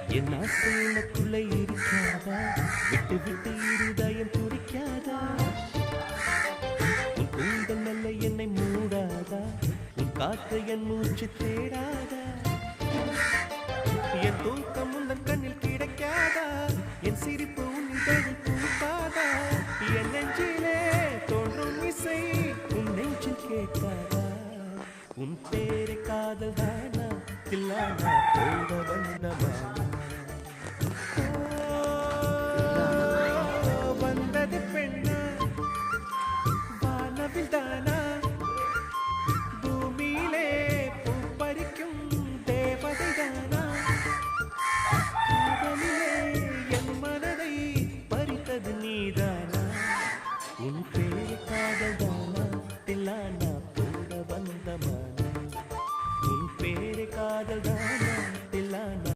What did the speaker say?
என் ஆசை உனக்குள்ளே இருக்காதா? விட்டு விட்டு இருதயம் துடிக்காதா? உன் கூந்தல் மெல்ல என்னை மூடாதா? உன் காற்று என் மூச்சு தேடாதா? என் தூக்கம் உந்தன் கண்ணில் கிடைக்காதா? என் சிரிப்பு உன் இதழில் பூக்காதா? என் நெஞ்சிலே தோன்றும் இசை உன் நெஞ்சில் கேட்காதா? உன் பேரை காதல் தானா தில்லானா போதவன்